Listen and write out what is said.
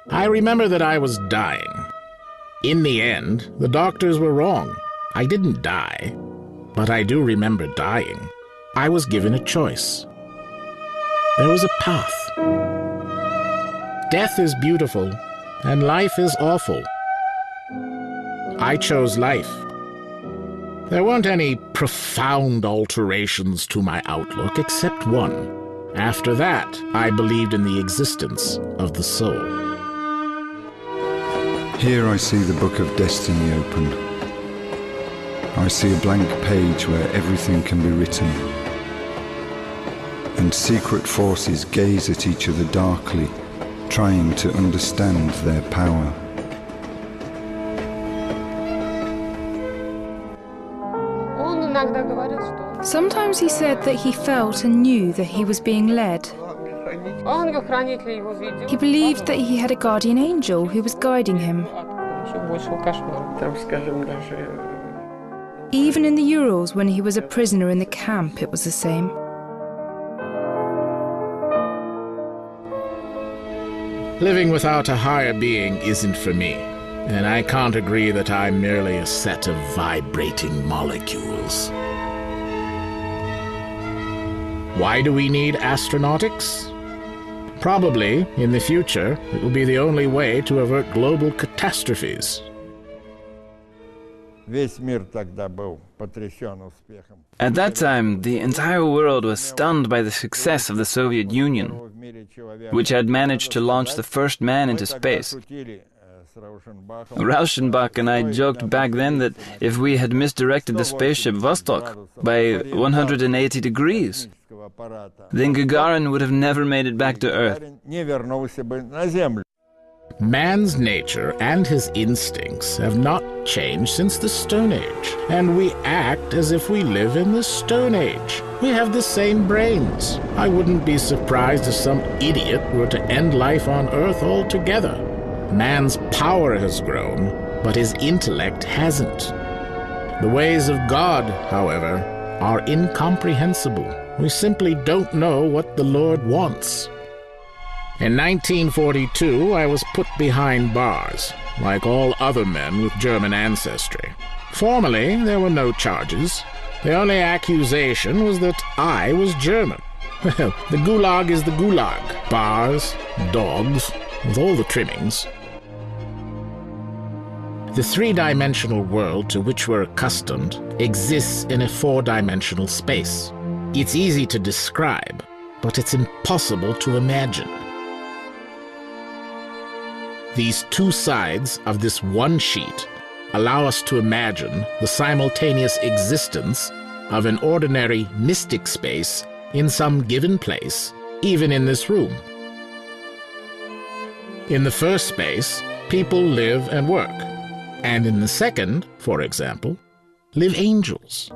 I remember that I was dying. In the end, the doctors were wrong. I didn't die, but I do remember dying. I was given a choice. There was a path. Death is beautiful, and life is awful. I chose life. There weren't any profound alterations to my outlook, except one. After that, I believed in the existence of the soul. Here I see the book of destiny opened. I see a blank page where everything can be written. And secret forces gaze at each other darkly, trying to understand their power. Sometimes he said that he felt and knew that he was being led. He believed that he had a guardian angel who was guiding him. Even in the Urals, when he was a prisoner in the camp, it was the same. Living without a higher being isn't for me, and I can't agree that I'm merely a set of vibrating molecules. Why do we need astronautics? Probably, in the future, it will be the only way to avert global catastrophes. At that time, the entire world was stunned by the success of the Soviet Union, which had managed to launch the first man into space. Rauschenbach and I joked back then that if we had misdirected the spaceship Vostok by 180 degrees, then Gagarin would have never made it back to Earth. Man's nature and his instincts have not changed since the Stone Age, and we act as if we live in the Stone Age. We have the same brains. I wouldn't be surprised if some idiot were to end life on Earth altogether. Man's power has grown, but his intellect hasn't. The ways of God, however, are incomprehensible. We simply don't know what the Lord wants. In 1942, I was put behind bars, like all other men with German ancestry. Formally, there were no charges. The only accusation was that I was German. Well, the Gulag is the Gulag. Bars, dogs, with all the trimmings. The three-dimensional world to which we're accustomed exists in a four-dimensional space. It's easy to describe, but it's impossible to imagine. These two sides of this one sheet allow us to imagine the simultaneous existence of an ordinary mystic space in some given place, even in this room. In the first space, people live and work, and in the second, for example, live angels.